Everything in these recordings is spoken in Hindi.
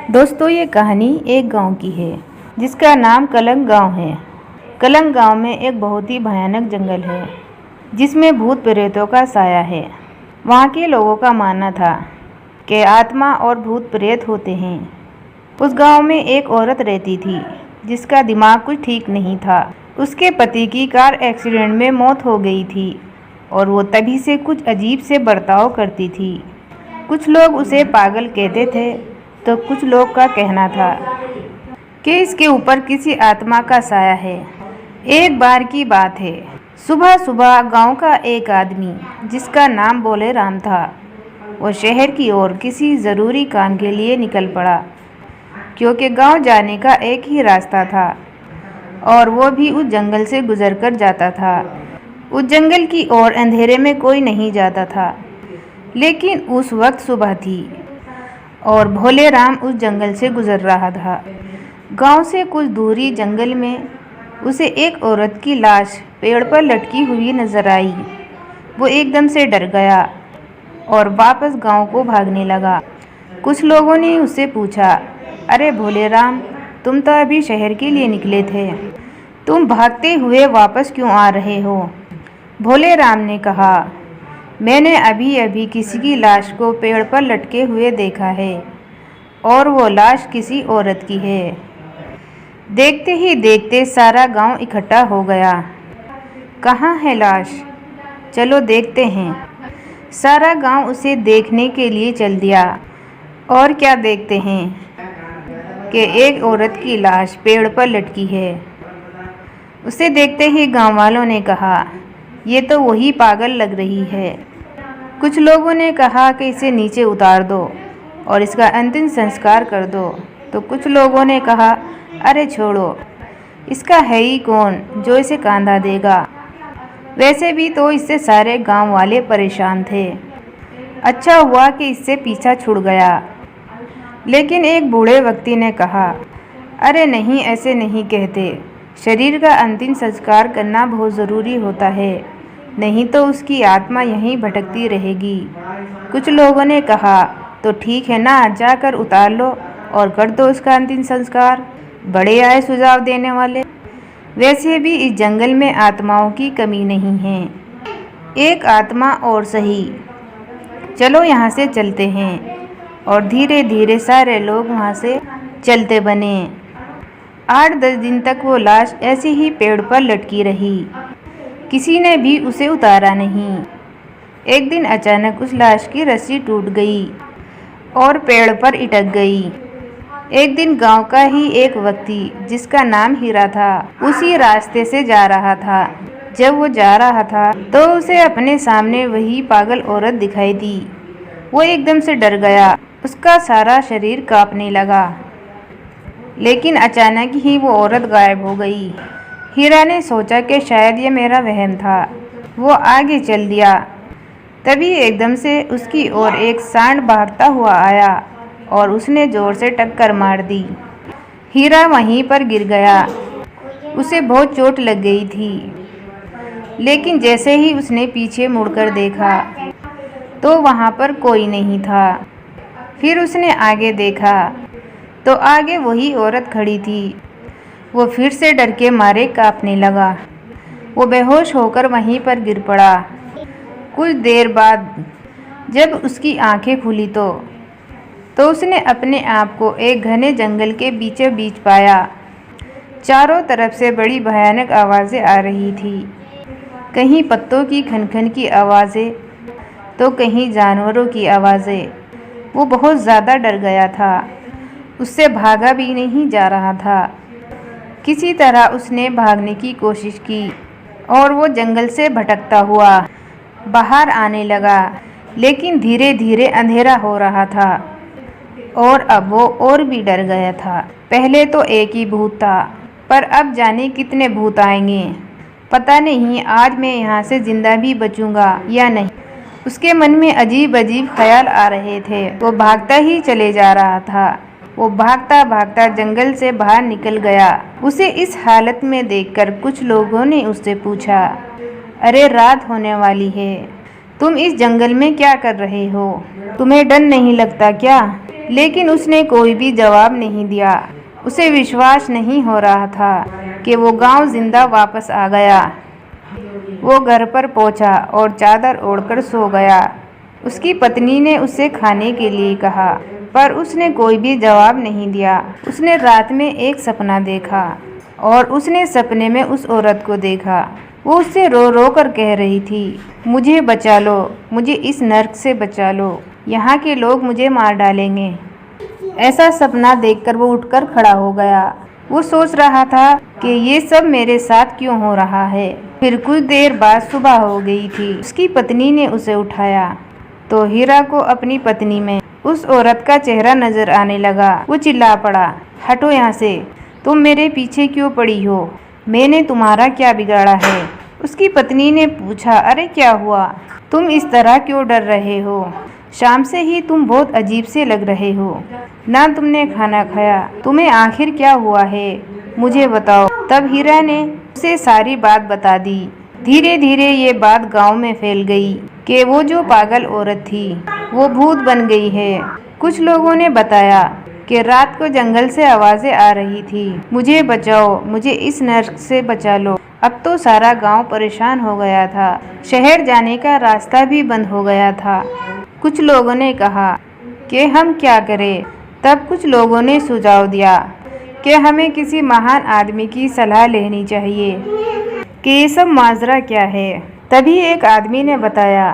दोस्तों, ये कहानी एक गांव की है जिसका नाम कलंग गांव है। कलंग गांव में एक बहुत ही भयानक जंगल है जिसमें भूत प्रेतों का साया है। वहाँ के लोगों का मानना था कि आत्मा और भूत प्रेत होते हैं। उस गांव में एक औरत रहती थी जिसका दिमाग कुछ ठीक नहीं था। उसके पति की कार एक्सीडेंट में मौत हो गई थी और वो तभी से कुछ अजीब से बर्ताव करती थी। कुछ लोग उसे पागल कहते थे तो कुछ लोग का कहना था कि इसके ऊपर किसी आत्मा का साया है। एक बार की बात है, सुबह सुबह गांव का एक आदमी जिसका नाम भोले राम था, वो शहर की ओर किसी ज़रूरी काम के लिए निकल पड़ा क्योंकि गांव जाने का एक ही रास्ता था और वो भी उस जंगल से गुजर कर जाता था। उस जंगल की ओर अंधेरे में कोई नहीं जाता था, लेकिन उस वक्त सुबह थी और भोले राम उस जंगल से गुजर रहा था। गांव से कुछ दूरी जंगल में उसे एक औरत की लाश पेड़ पर लटकी हुई नजर आई। वो एकदम से डर गया और वापस गांव को भागने लगा। कुछ लोगों ने उससे पूछा, अरे भोले राम, तुम तो अभी शहर के लिए निकले थे, तुम भागते हुए वापस क्यों आ रहे हो? भोले राम ने कहा, मैंने अभी अभी किसी की लाश को पेड़ पर लटके हुए देखा है और वो लाश किसी औरत की है। देखते ही देखते सारा गांव इकट्ठा हो गया। कहाँ है लाश? चलो देखते हैं। सारा गांव उसे देखने के लिए चल दिया। और क्या देखते हैं कि एक औरत की लाश पेड़ पर लटकी है। उसे देखते ही गांव वालों ने कहा, ये तो वही पागल लग रही है। कुछ लोगों ने कहा कि इसे नीचे उतार दो और इसका अंतिम संस्कार कर दो, तो कुछ लोगों ने कहा, अरे छोड़ो, इसका है ही कौन जो इसे कांधा देगा। वैसे भी तो इससे सारे गांव वाले परेशान थे। अच्छा हुआ कि इससे पीछा छुड़ गया। लेकिन एक बूढ़े व्यक्ति ने कहा, अरे नहीं, ऐसे नहीं कहते। शरीर का अंतिम संस्कार करना बहुत ज़रूरी होता है, नहीं तो उसकी आत्मा यहीं भटकती रहेगी। कुछ लोगों ने कहा, तो ठीक है ना, जाकर उतार लो और कर दो उसका अंतिम संस्कार। बड़े आए सुझाव देने वाले। वैसे भी इस जंगल में आत्माओं की कमी नहीं है। एक आत्मा और सही, चलो यहाँ से चलते हैं। और धीरे धीरे सारे लोग वहाँ से चलते बने। 8-10 दिन तक वो लाश ऐसे ही पेड़ पर लटकी रही। किसी ने भी उसे उतारा नहीं। एक दिन अचानक उस लाश की रस्सी टूट गई और पेड़ पर इटक गई। एक दिन गांव का ही एक व्यक्ति जिसका नाम हीरा था, उसी रास्ते से जा रहा था। जब वो जा रहा था तो उसे अपने सामने वही पागल औरत दिखाई दी। वो एकदम से डर गया, उसका सारा शरीर कांपने लगा। लेकिन अचानक ही वो औरत गायब हो गई। हीरा ने सोचा कि शायद ये मेरा वहम था। वो आगे चल दिया। तभी एकदम से उसकी ओर एक सांड भागता हुआ आया और उसने जोर से टक्कर मार दी। हीरा वहीं पर गिर गया। उसे बहुत चोट लग गई थी। लेकिन जैसे ही उसने पीछे मुड़कर देखा तो वहाँ पर कोई नहीं था। फिर उसने आगे देखा तो आगे वही औरत खड़ी थी। वो फिर से डर के मारे कांपने लगा। वो बेहोश होकर वहीं पर गिर पड़ा। कुछ देर बाद जब उसकी आंखें खुली तो उसने अपने आप को एक घने जंगल के बीचों बीच पाया। चारों तरफ से बड़ी भयानक आवाज़ें आ रही थी। कहीं पत्तों की खनखन की आवाज़ें तो कहीं जानवरों की आवाज़ें। वो बहुत ज़्यादा डर गया था। उससे भागा भी नहीं जा रहा था। किसी तरह उसने भागने की कोशिश की और वो जंगल से भटकता हुआ बाहर आने लगा। लेकिन धीरे धीरे अंधेरा हो रहा था और अब वो और भी डर गया था। पहले तो एक ही भूत था, पर अब जाने कितने भूत आएंगे। पता नहीं आज मैं यहाँ से जिंदा भी बचूंगा या नहीं। उसके मन में अजीब अजीब ख्याल आ रहे थे। वो भागता ही चले जा रहा था। वो भागता भागता जंगल से बाहर निकल गया। उसे इस हालत में देखकर कुछ लोगों ने उससे पूछा, अरे रात होने वाली है, तुम इस जंगल में क्या कर रहे हो? तुम्हें डर नहीं लगता क्या? लेकिन उसने कोई भी जवाब नहीं दिया। उसे विश्वास नहीं हो रहा था कि वो गांव जिंदा वापस आ गया। वो घर पर पहुंचा और चादर ओढ़कर सो गया। उसकी पत्नी ने उससे खाने के लिए कहा, पर उसने कोई भी जवाब नहीं दिया। उसने रात में एक सपना देखा और उसने सपने में उस औरत को देखा। वो उससे रो रो कर कह रही थी, मुझे बचा लो, मुझे इस नर्क से बचा लो, यहाँ के लोग मुझे मार डालेंगे। ऐसा सपना देखकर वो उठकर खड़ा हो गया। वो सोच रहा था कि ये सब मेरे साथ क्यों हो रहा है। फिर कुछ देर बाद सुबह हो गई थी। उसकी पत्नी ने उसे उठाया तो हीरा को अपनी पत्नी में उस औरत का चेहरा नजर आने लगा। वो चिल्ला पड़ा, हटो यहाँ से, तुम मेरे पीछे क्यों पड़ी हो? मैंने तुम्हारा क्या बिगाड़ा है? उसकी पत्नी ने पूछा, अरे क्या हुआ? तुम इस तरह क्यों डर रहे हो? शाम से ही तुम बहुत अजीब से लग रहे हो। ना तुमने खाना खाया, तुम्हें आखिर क्या हुआ है? मुझे बताओ। तब हीरा ने उसे सारी बात बता दी। धीरे धीरे ये बात गांव में फैल गई कि वो जो पागल औरत थी वो भूत बन गई है। कुछ लोगों ने बताया कि रात को जंगल से आवाजें आ रही थी, मुझे बचाओ, मुझे इस नर्क से बचा लो। अब तो सारा गांव परेशान हो गया था। शहर जाने का रास्ता भी बंद हो गया था। कुछ लोगों ने कहा कि हम क्या करें। तब कुछ लोगों ने सुझाव दिया कि हमें किसी महान आदमी की सलाह लेनी चाहिए कि ये सब माजरा क्या है। तभी एक आदमी ने बताया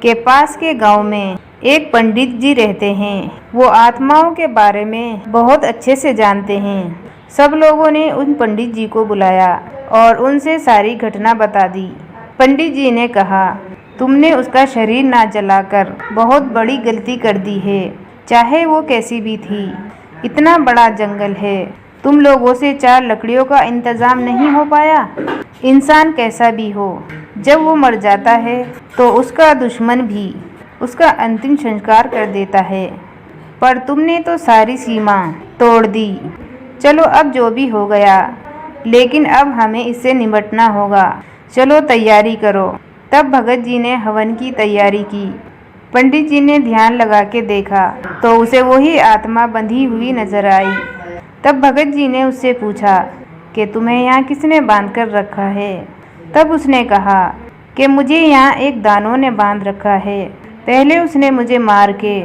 कि पास के गांव में एक पंडित जी रहते हैं। वो आत्माओं के बारे में बहुत अच्छे से जानते हैं। सब लोगों ने उन पंडित जी को बुलाया और उनसे सारी घटना बता दी। पंडित जी ने कहा, तुमने उसका शरीर ना जलाकर बहुत बड़ी गलती कर दी है, चाहे वो कैसी भी थी। इतना बड़ा जंगल है, तुम लोगों से 4 लकड़ियों का इंतजाम नहीं हो पाया। इंसान कैसा भी हो, जब वो मर जाता है तो उसका दुश्मन भी उसका अंतिम संस्कार कर देता है, पर तुमने तो सारी सीमा तोड़ दी। चलो अब जो भी हो गया, लेकिन अब हमें इससे निपटना होगा। चलो तैयारी करो। तब भगत जी ने हवन की तैयारी की। पंडित जी ने ध्यान लगा के देखा तो उसे वही आत्मा बंधी हुई नजर आई। तब भगत जी ने उससे पूछा कि तुम्हें यहाँ किसने बांध कर रखा है? तब उसने कहा कि मुझे यहाँ एक दानव ने बांध रखा है। पहले उसने मुझे मार के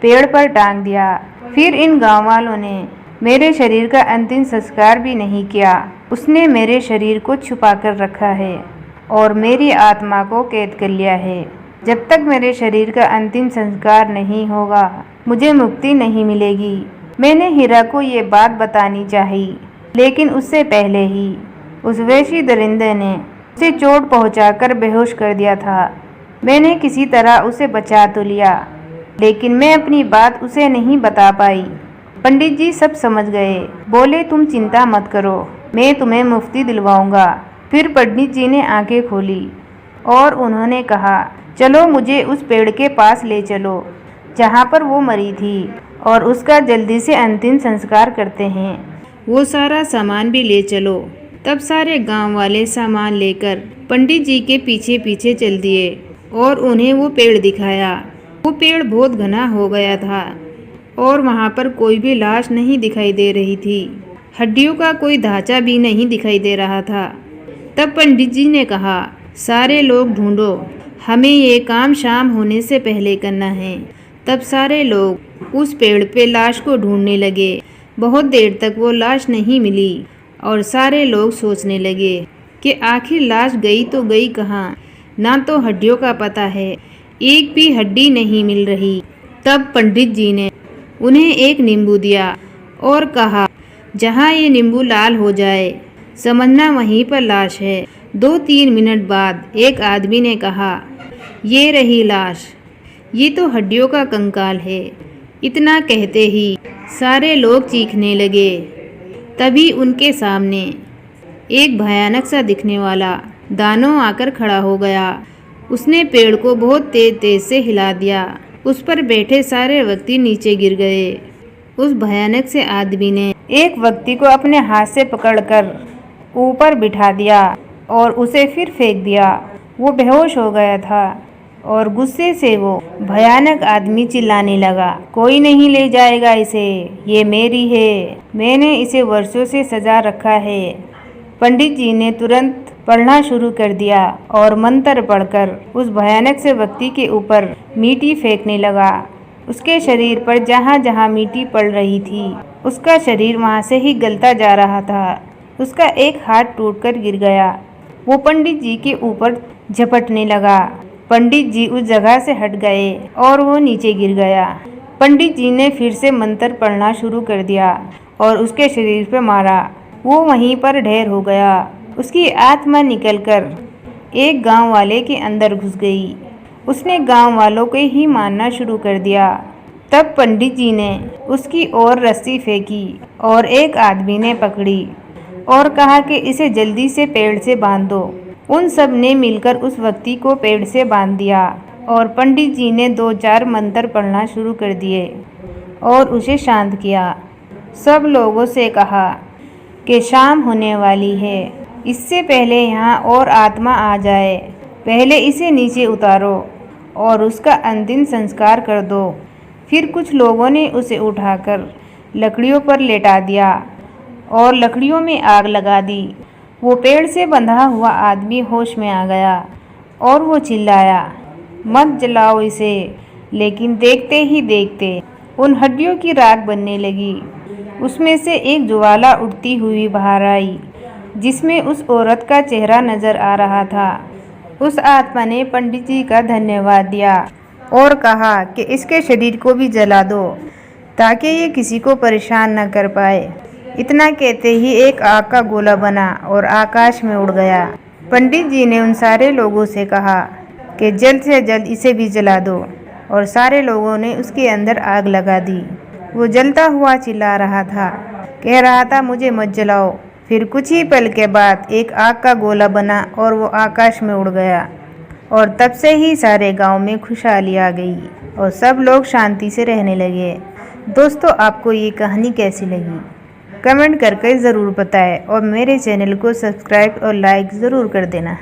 पेड़ पर टांग दिया, फिर इन गाँव वालों ने मेरे शरीर का अंतिम संस्कार भी नहीं किया। उसने मेरे शरीर को छुपा कर रखा है और मेरी आत्मा को कैद कर लिया है। जब तक मेरे शरीर का अंतिम संस्कार नहीं होगा, मुझे मुक्ति नहीं मिलेगी। मैंने हीरा को ये बात बतानी चाहिए, लेकिन उससे पहले ही उस वैशी दरिंदे ने उसे चोट पहुंचाकर बेहोश कर दिया था। मैंने किसी तरह उसे बचा तो लिया, लेकिन मैं अपनी बात उसे नहीं बता पाई। पंडित जी सब समझ गए। बोले, तुम चिंता मत करो, मैं तुम्हें मुक्ति दिलवाऊंगा। फिर पंडित जी ने आंखें खोली और उन्होंने कहा, चलो मुझे उस पेड़ के पास ले चलो जहाँ पर वो मरी थी और उसका जल्दी से अंतिम संस्कार करते हैं। वो सारा सामान भी ले चलो। तब सारे गांव वाले सामान लेकर पंडित जी के पीछे पीछे चल दिए और उन्हें वो पेड़ दिखाया। वो पेड़ बहुत घना हो गया था और वहाँ पर कोई भी लाश नहीं दिखाई दे रही थी। हड्डियों का कोई ढांचा भी नहीं दिखाई दे रहा था। तब पंडित जी ने कहा, सारे लोग ढूंढो, हमें ये काम शाम होने से पहले करना है। तब सारे लोग उस पेड़ पे लाश को ढूंढने लगे। बहुत देर तक वो लाश नहीं मिली और सारे लोग सोचने लगे कि आखिर लाश गई तो गई कहाँ। ना तो हड्डियों का पता है, एक भी हड्डी नहीं मिल रही। तब पंडित जी ने उन्हें एक नींबू दिया और कहा, जहाँ ये नींबू लाल हो जाए समझना वहीं पर लाश है। 2-3 मिनट बाद एक आदमी ने कहा, ये रही लाश, ये तो हड्डियों का कंकाल है। इतना कहते ही सारे लोग चीखने लगे। तभी उनके सामने एक भयानक सा दिखने वाला दानव आकर खड़ा हो गया। उसने पेड़ को बहुत तेज तेज से हिला दिया। उस पर बैठे सारे व्यक्ति नीचे गिर गए। उस भयानक से आदमी ने एक व्यक्ति को अपने हाथ से पकड़कर ऊपर बिठा दिया और उसे फिर फेंक दिया। वो बेहोश हो गया था। और गुस्से से वो भयानक आदमी चिल्लाने लगा, कोई नहीं ले जाएगा इसे, ये मेरी है, मैंने इसे वर्षों से सजा रखा है। पंडित जी ने तुरंत पढ़ना शुरू कर दिया और मंत्र पढ़कर उस भयानक से व्यक्ति के ऊपर मिट्टी फेंकने लगा। उसके शरीर पर जहाँ जहाँ मिट्टी पड़ रही थी, उसका शरीर वहाँ से ही गलता जा रहा था। उसका एक हाथ टूटकर गिर गया। वो पंडित जी के ऊपर झपटने लगा। पंडित जी उस जगह से हट गए और वो नीचे गिर गया। पंडित जी ने फिर से मंत्र पढ़ना शुरू कर दिया और उसके शरीर पर मारा। वो वहीं पर ढेर हो गया। उसकी आत्मा निकलकर एक गांव वाले के अंदर घुस गई। उसने गांव वालों को ही मारना शुरू कर दिया। तब पंडित जी ने उसकी ओर रस्सी फेंकी और एक आदमी ने पकड़ी और कहा कि इसे जल्दी से पेड़ से बांध दो। उन सब ने मिलकर उस व्यक्ति को पेड़ से बांध दिया और पंडित जी ने 2-4 मंत्र पढ़ना शुरू कर दिए और उसे शांत किया। सब लोगों से कहा कि शाम होने वाली है, इससे पहले यहाँ और आत्मा आ जाए, पहले इसे नीचे उतारो और उसका अंतिम संस्कार कर दो। फिर कुछ लोगों ने उसे उठाकर लकड़ियों पर लेटा दिया और लकड़ियों में आग लगा दी। वो पेड़ से बंधा हुआ आदमी होश में आ गया और वो चिल्लाया, मत जलाओ इसे। लेकिन देखते ही देखते उन हड्डियों की राख बनने लगी। उसमें से एक ज्वाला उठती हुई बाहर आई, जिसमें उस औरत का चेहरा नजर आ रहा था। उस आत्मा ने पंडित जी का धन्यवाद दिया और कहा कि इसके शरीर को भी जला दो ताकि ये किसी को परेशान न कर पाए। इतना कहते ही एक आग का गोला बना और आकाश में उड़ गया। पंडित जी ने उन सारे लोगों से कहा कि जल्द से जल्द इसे भी जला दो और सारे लोगों ने उसके अंदर आग लगा दी। वो जलता हुआ चिल्ला रहा था, कह रहा था, मुझे मत जलाओ। फिर कुछ ही पल के बाद एक आग का गोला बना और वो आकाश में उड़ गया और तब से ही सारे गांव में खुशहाली आ गई और सब लोग शांति से रहने लगे। दोस्तों, आपको ये कहानी कैसी लगी कमेंट करके ज़रूर बताएं और मेरे चैनल को सब्सक्राइब और लाइक ज़रूर कर देना।